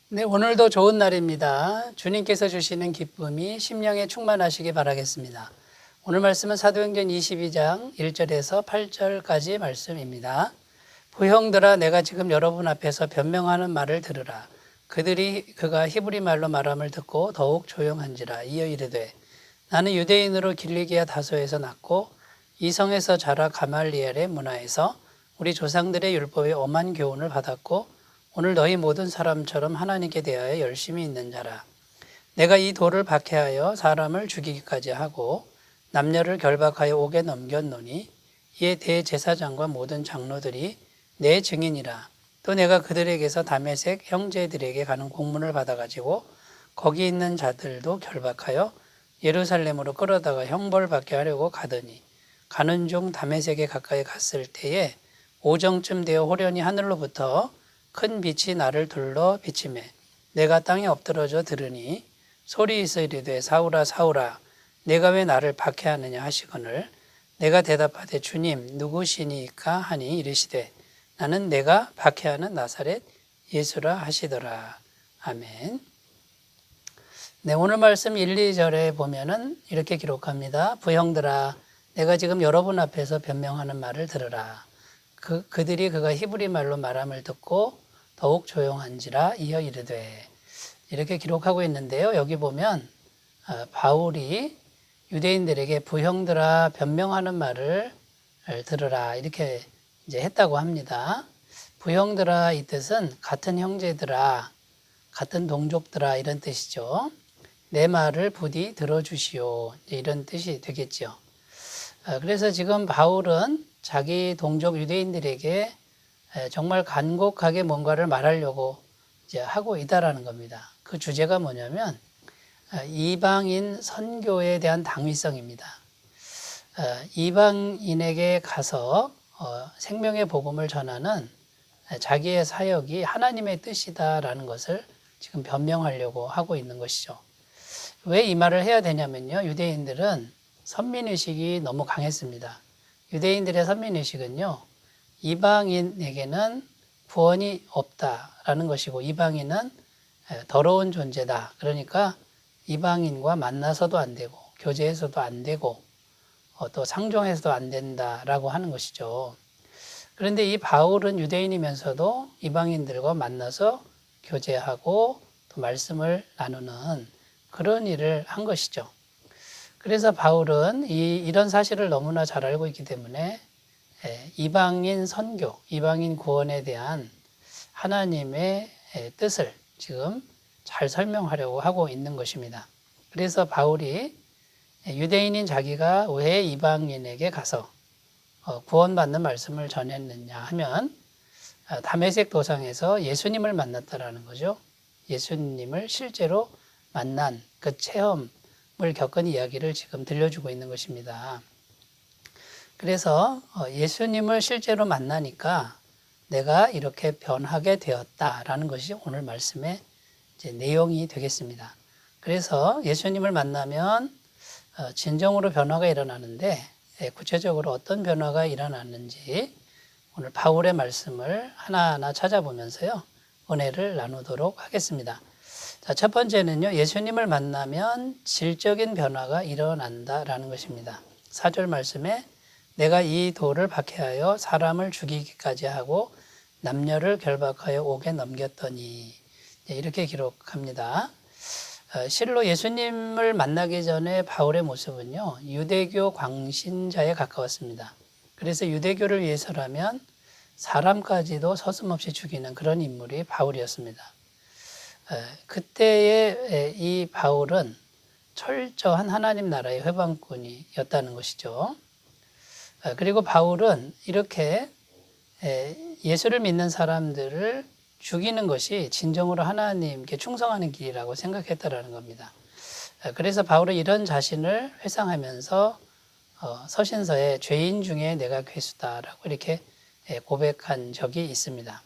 네, 오늘도 좋은 날입니다. 주님께서 주시는 기쁨이 심령에 충만하시기 바라겠습니다. 오늘 말씀은 사도행전 22장 1절에서 8절까지 말씀입니다. 부형들아, 내가 지금 여러분 앞에서 변명하는 말을 들으라. 그가 히브리 말로 말함을 듣고 더욱 조용한지라. 이어 이르되, 나는 유대인으로 길리기아 다소에서 났고 이 성에서 자라 가말리엘의 문화에서 우리 조상들의 율법에 엄한 교훈을 받았고 오늘 너희 모든 사람처럼 하나님께 대하여 열심히 있는 자라. 내가 이 돌을 박해하여 사람을 죽이기까지 하고 남녀를 결박하여 옥에 넘겼노니 이에 대제사장과 모든 장로들이 내 증인이라. 또 내가 그들에게서 다메섹 형제들에게 가는 공문을 받아가지고 거기 있는 자들도 결박하여 예루살렘으로 끌어다가 형벌받게 하려고 가더니 가는 중 다메섹에 가까이 갔을 때에 오정쯤 되어 호련히 하늘로부터 큰 빛이 나를 둘러 비치매 내가 땅에 엎드러져 들으니 소리있어 이르되 사울아 사울아 내가 왜 나를 박해하느냐 하시거늘 내가 대답하되 주님 누구시니까 하니 이르시되 나는 내가 박해하는 나사렛 예수라 하시더라. 아멘. 네, 오늘 말씀 1, 2절에 보면은 이렇게 기록합니다. 부형들아, 내가 지금 여러분 앞에서 변명하는 말을 들으라. 그들이 그가 히브리 말로 말함을 듣고 더욱 조용한지라. 이어 이르되, 이렇게 기록하고 있는데요. 여기 보면 바울이 유대인들에게 부형들아 변명하는 말을 들으라 이렇게 이제 했다고 합니다. 부형들아 이 뜻은 같은 형제들아, 같은 동족들아 이런 뜻이죠. 내 말을 부디 들어주시오 이런 뜻이 되겠죠. 그래서 지금 바울은 자기 동족 유대인들에게 정말 간곡하게 뭔가를 말하려고 이제 하고 있다라는 겁니다. 그 주제가 뭐냐면 이방인 선교에 대한 당위성입니다. 이방인에게 가서 생명의 복음을 전하는 자기의 사역이 하나님의 뜻이다라는 것을 지금 변명하려고 하고 있는 것이죠. 왜 이 말을 해야 되냐면요. 유대인들은 선민의식이 너무 강했습니다. 유대인들의 선민의식은요. 이방인에게는 구원이 없다라는 것이고 이방인은 더러운 존재다. 그러니까 이방인과 만나서도 안 되고 교제해서도 안 되고 또 상종해서도 안 된다라고 하는 것이죠. 그런데 이 바울은 유대인이면서도 이방인들과 만나서 교제하고 또 말씀을 나누는 그런 일을 한 것이죠. 그래서 바울은 이런 사실을 너무나 잘 알고 있기 때문에 이방인 선교, 이방인 구원에 대한 하나님의 뜻을 지금 잘 설명하려고 하고 있는 것입니다. 그래서 바울이 유대인인 자기가 왜 이방인에게 가서 구원받는 말씀을 전했느냐 하면 다메섹 도상에서 예수님을 만났다라는 거죠. 예수님을 실제로 만난 그 체험을 겪은 이야기를 지금 들려주고 있는 것입니다. 그래서 예수님을 실제로 만나니까 내가 이렇게 변하게 되었다라는 것이 오늘 말씀의 이제 내용이 되겠습니다. 그래서 예수님을 만나면 진정으로 변화가 일어나는데 구체적으로 어떤 변화가 일어났는지 오늘 바울의 말씀을 하나하나 찾아보면서요. 은혜를 나누도록 하겠습니다. 자, 첫 번째는요. 예수님을 만나면 질적인 변화가 일어난다라는 것입니다. 4절 말씀에 내가 이 돌을 박해하여 사람을 죽이기까지 하고 남녀를 결박하여 옥에 넘겼더니 이렇게 기록합니다. 실로 예수님을 만나기 전에 바울의 모습은요. 유대교 광신자에 가까웠습니다. 그래서 유대교를 위해서라면 사람까지도 서슴없이 죽이는 그런 인물이 바울이었습니다. 그때의 이 바울은 철저한 하나님 나라의 회방꾼이었다는 것이죠. 그리고 바울은 이렇게 예수를 믿는 사람들을 죽이는 것이 진정으로 하나님께 충성하는 길이라고 생각했다라는 겁니다. 그래서 바울은 이런 자신을 회상하면서 서신서에 죄인 중에 내가 괴수다라고 이렇게 고백한 적이 있습니다.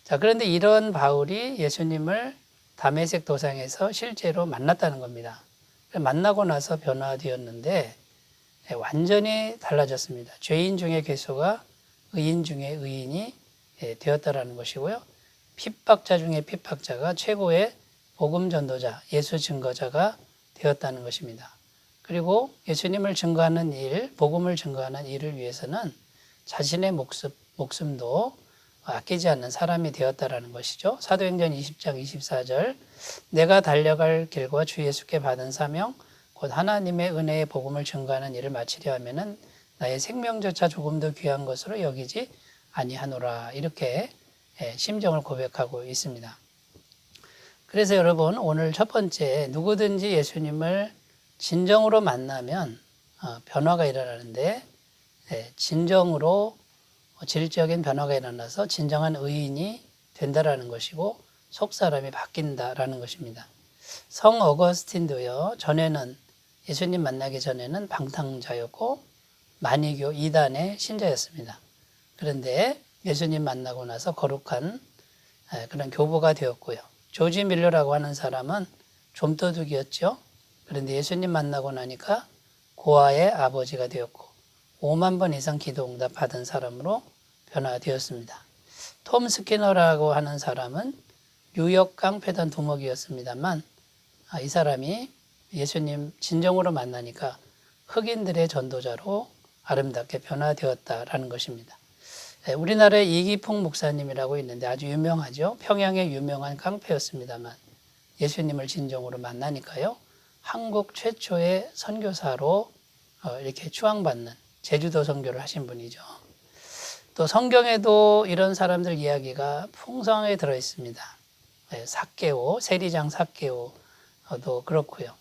자, 그런데 이런 바울이 예수님을 다메섹 도상에서 실제로 만났다는 겁니다. 만나고 나서 변화되었는데 완전히 달라졌습니다. 죄인 중에 괴수가 의인 중에 의인이 되었다라는 것이고요. 핍박자 중에 핍박자가 최고의 복음 전도자, 예수 증거자가 되었다는 것입니다. 그리고 예수님을 증거하는 일, 복음을 증거하는 일을 위해서는 자신의 목숨도 아끼지 않는 사람이 되었다라는 것이죠. 사도행전 20장 24절 내가 달려갈 길과 주 예수께 받은 사명 곧 하나님의 은혜의 복음을 증거하는 일을 마치려 하면은 나의 생명조차 조금 더 귀한 것으로 여기지 아니하노라 이렇게 심정을 고백하고 있습니다. 그래서 여러분 오늘 첫 번째 누구든지 예수님을 진정으로 만나면 변화가 일어나는데 진정으로 질적인 변화가 일어나서 진정한 의인이 된다라는 것이고 속사람이 바뀐다라는 것입니다. 성 어거스틴도요. 전에는 예수님 만나기 전에는 방탕자였고 만이교 이단의 신자였습니다. 그런데 예수님 만나고 나서 거룩한 그런 교부가 되었고요. 조지 밀러라고 하는 사람은 좀도둑이었죠. 그런데 예수님 만나고 나니까 고아의 아버지가 되었고 5만 번 이상 기도 응답 받은 사람으로 변화되었습니다. 톰 스키너라고 하는 사람은 뉴욕 깡패단 두목이었습니다만 이 사람이 예수님 진정으로 만나니까 흑인들의 전도자로 아름답게 변화되었다라는 것입니다. 우리나라에 이기풍 목사님이라고 있는데 아주 유명하죠. 평양의 유명한 깡패였습니다만 예수님을 진정으로 만나니까요. 한국 최초의 선교사로 이렇게 추앙받는 제주도 선교를 하신 분이죠. 또 성경에도 이런 사람들 이야기가 풍성하게 들어 있습니다. 삭개오, 세리장 삭개오도 그렇고요.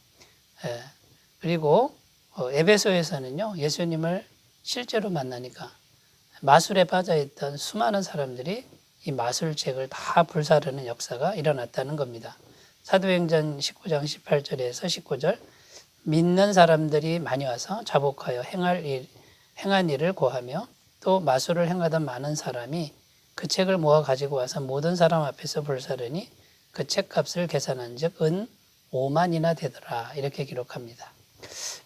그리고 에베소에서는요. 예수님을 실제로 만나니까 마술에 빠져있던 수많은 사람들이 이 마술책을 다 불사르는 역사가 일어났다는 겁니다. 사도행전 19장 18절에서 19절 믿는 사람들이 많이 와서 자복하여 행한 일을 고하며 또 마술을 행하던 많은 사람이 그 책을 모아 가지고 와서 모든 사람 앞에서 불사르니 그 책값을 계산한 즉 은 5만이나 되더라 이렇게 기록합니다.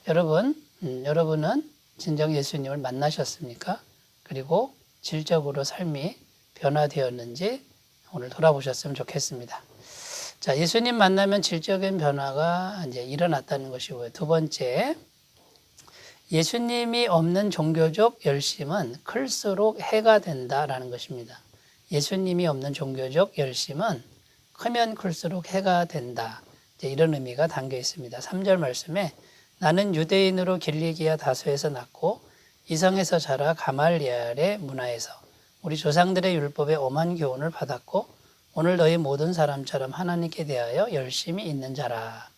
여러분은 진정 예수님을 만나셨습니까? 그리고 질적으로 삶이 변화되었는지 오늘 돌아보셨으면 좋겠습니다. 자, 예수님 만나면 질적인 변화가 이제 일어났다는 것이고요. 두 번째, 예수님이 없는 종교적 열심은 클수록 해가 된다라는 것입니다. 예수님이 없는 종교적 열심은 크면 클수록 해가 된다. 이제 이런 의미가 담겨 있습니다. 3절 말씀에 나는 유대인으로 길리기아 다소에서 났고 이성에서 자라 가말리엘의 문화에서 우리 조상들의 율법에 엄한 교훈을 받았고 오늘 너희 모든 사람처럼 하나님께 대하여 열심히 있는 자라.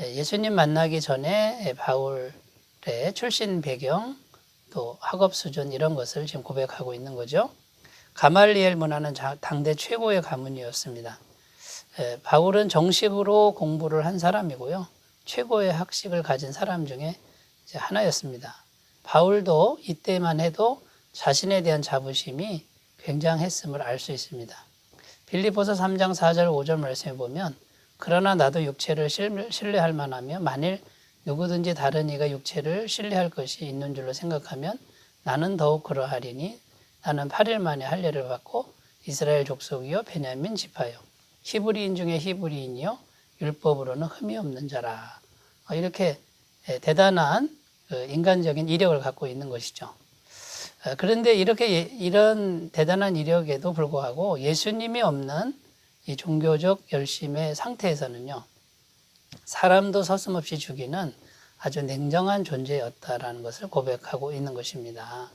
예수님 만나기 전에 바울의 출신 배경 또 학업 수준 이런 것을 지금 고백하고 있는 거죠. 가말리엘 문화는 당대 최고의 가문이었습니다. 바울은 정식으로 공부를 한 사람이고요. 최고의 학식을 가진 사람 중에 이제 하나였습니다. 바울도 이때만 해도 자신에 대한 자부심이 굉장했음을 알 수 있습니다. 빌립보서 3장 4절 5절 말씀에 보면 그러나 나도 육체를 신뢰할 만하며 만일 누구든지 다른 이가 육체를 신뢰할 것이 있는 줄로 생각하면 나는 더욱 그러하리니 나는 8일 만에 할례를 받고 이스라엘 족속이요 베냐민 지파요 히브리인 중에 히브리인이요 율법으로는 흠이 없는 자라. 이렇게 대단한 인간적인 이력을 갖고 있는 것이죠. 그런데 이런 대단한 이력에도 불구하고 예수님이 없는 이 종교적 열심의 상태에서는요, 사람도 서슴없이 죽이는 아주 냉정한 존재였다라는 것을 고백하고 있는 것입니다.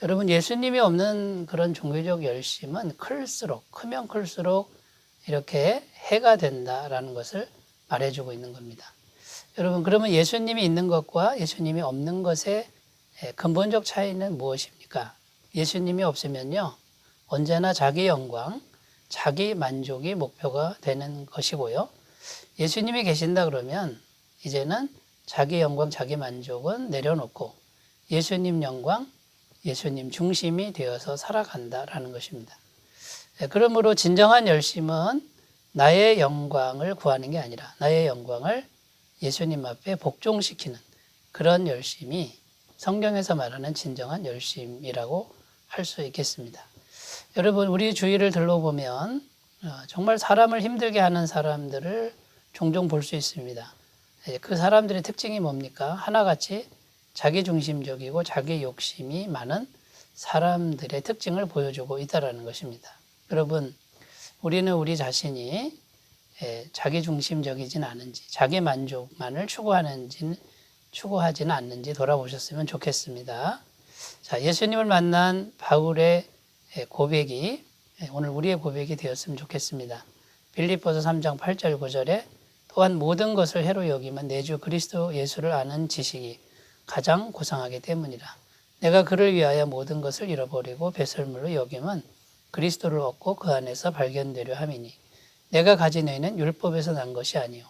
여러분, 예수님이 없는 그런 종교적 열심은 크면 클수록 이렇게 해가 된다라는 것을 말해주고 있는 겁니다. 여러분, 그러면 예수님이 있는 것과 예수님이 없는 것의 근본적 차이는 무엇입니까? 예수님이 없으면요, 언제나 자기 영광, 자기 만족이 목표가 되는 것이고요. 예수님이 계신다 그러면 이제는 자기 영광, 자기 만족은 내려놓고 예수님 영광, 예수님 중심이 되어서 살아간다라는 것입니다. 그러므로 진정한 열심은 나의 영광을 구하는 게 아니라 나의 영광을 예수님 앞에 복종시키는 그런 열심이 성경에서 말하는 진정한 열심이라고 할 수 있겠습니다. 여러분 우리 주위를 둘러보면 정말 사람을 힘들게 하는 사람들을 종종 볼 수 있습니다. 그 사람들의 특징이 뭡니까? 하나같이 자기중심적이고 자기 욕심이 많은 사람들의 특징을 보여주고 있다는 것입니다. 여러분 우리는 우리 자신이 자기중심적이진 않은지 자기 만족만을 추구하지는 않는지 돌아보셨으면 좋겠습니다. 자, 예수님을 만난 바울의 고백이 오늘 우리의 고백이 되었으면 좋겠습니다. 빌립보서 3장 8절 9절에 또한 모든 것을 해로 여기면 내 주 그리스도 예수를 아는 지식이 가장 고상하기 때문이라. 내가 그를 위하여 모든 것을 잃어버리고 배설물로 여김은 그리스도를 얻고 그 안에서 발견되려 함이니 내가 가진 의는 율법에서 난 것이 아니요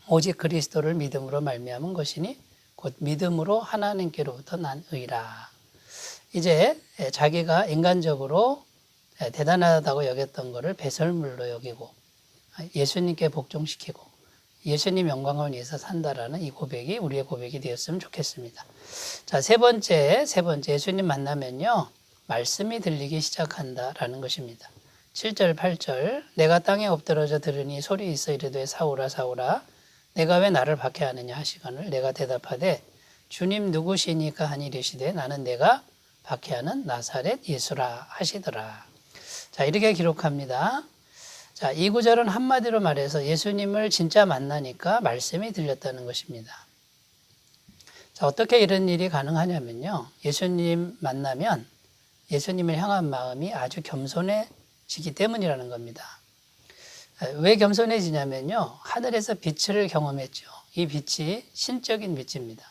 오직 그리스도를 믿음으로 말미암은 것이니 곧 믿음으로 하나님께로부터 난 의라. 이제 자기가 인간적으로 대단하다고 여겼던 것을 배설물로 여기고 예수님께 복종시키고 예수님 영광을 위해서 산다라는 이 고백이 우리의 고백이 되었으면 좋겠습니다. 자, 세 번째 예수님 만나면요. 말씀이 들리기 시작한다라는 것입니다. 7절 8절 내가 땅에 엎드러져 들으니 소리 있어 이르되 사울아 사울아 내가 왜 나를 박해하느냐 하시거늘 내가 대답하되 주님 누구시니까 하니 이르시되 나는 내가 박해하는 나사렛 예수라 하시더라. 자, 이렇게 기록합니다. 자, 이 구절은 한마디로 말해서 예수님을 진짜 만나니까 말씀이 들렸다는 것입니다. 자, 어떻게 이런 일이 가능하냐면요. 예수님 만나면 예수님을 향한 마음이 아주 겸손해지기 때문이라는 겁니다. 왜 겸손해지냐면요. 하늘에서 빛을 경험했죠. 이 빛이 신적인 빛입니다.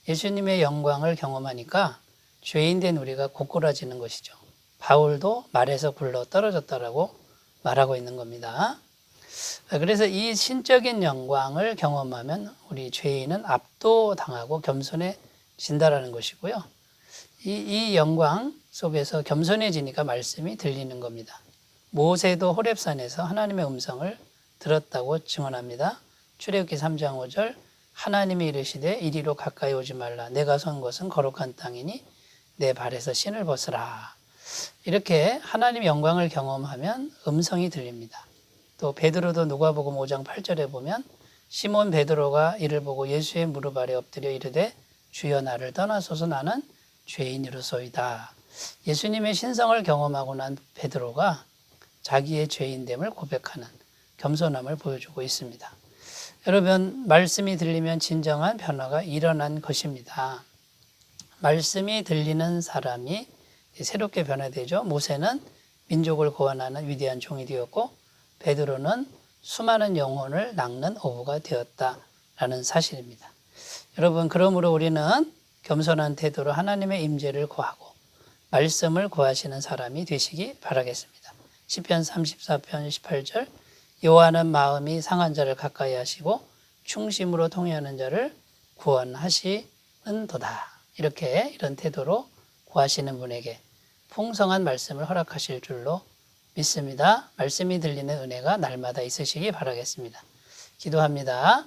예수님의 영광을 경험하니까 죄인된 우리가 고꾸라지는 것이죠. 바울도 말에서 굴러 떨어졌다라고 말하고 있는 겁니다. 그래서 이 신적인 영광을 경험하면 우리 죄인은 압도당하고 겸손해진다라는 것이고요. 이 영광 속에서 겸손해지니까 말씀이 들리는 겁니다. 모세도 호렙산에서 하나님의 음성을 들었다고 증언합니다. 출애굽기 3장 5절 하나님이 이르시되 이리로 가까이 오지 말라 내가 선 곳은 거룩한 땅이니 내 발에서 신을 벗으라. 이렇게 하나님의 영광을 경험하면 음성이 들립니다. 또 베드로도 누가복음 5장 8절에 보면 시몬 베드로가 이를 보고 예수의 무릎 아래 엎드려 이르되 주여 나를 떠나소서 나는 죄인이로소이다. 예수님의 신성을 경험하고 난 베드로가 자기의 죄인됨을 고백하는 겸손함을 보여주고 있습니다. 여러분 말씀이 들리면 진정한 변화가 일어난 것입니다. 말씀이 들리는 사람이 새롭게 변화되죠. 모세는 민족을 구원하는 위대한 종이 되었고 베드로는 수많은 영혼을 낚는 어부가 되었다라는 사실입니다. 여러분 그러므로 우리는 겸손한 태도로 하나님의 임재를 구하고 말씀을 구하시는 사람이 되시기 바라겠습니다. 시편 34편 18절 여호와는 마음이 상한 자를 가까이 하시고 충심으로 통회하는 자를 구원하시는도다. 이런 태도로 구하시는 분에게 풍성한 말씀을 허락하실 줄로 믿습니다. 말씀이 들리는 은혜가 날마다 있으시기 바라겠습니다. 기도합니다.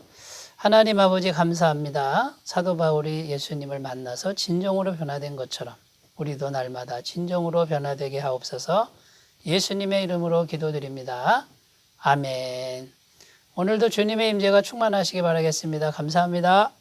하나님 아버지 감사합니다. 사도 바울이 예수님을 만나서 진정으로 변화된 것처럼 우리도 날마다 진정으로 변화되게 하옵소서. 예수님의 이름으로 기도드립니다. 아멘. 오늘도 주님의 임재가 충만하시기 바라겠습니다. 감사합니다.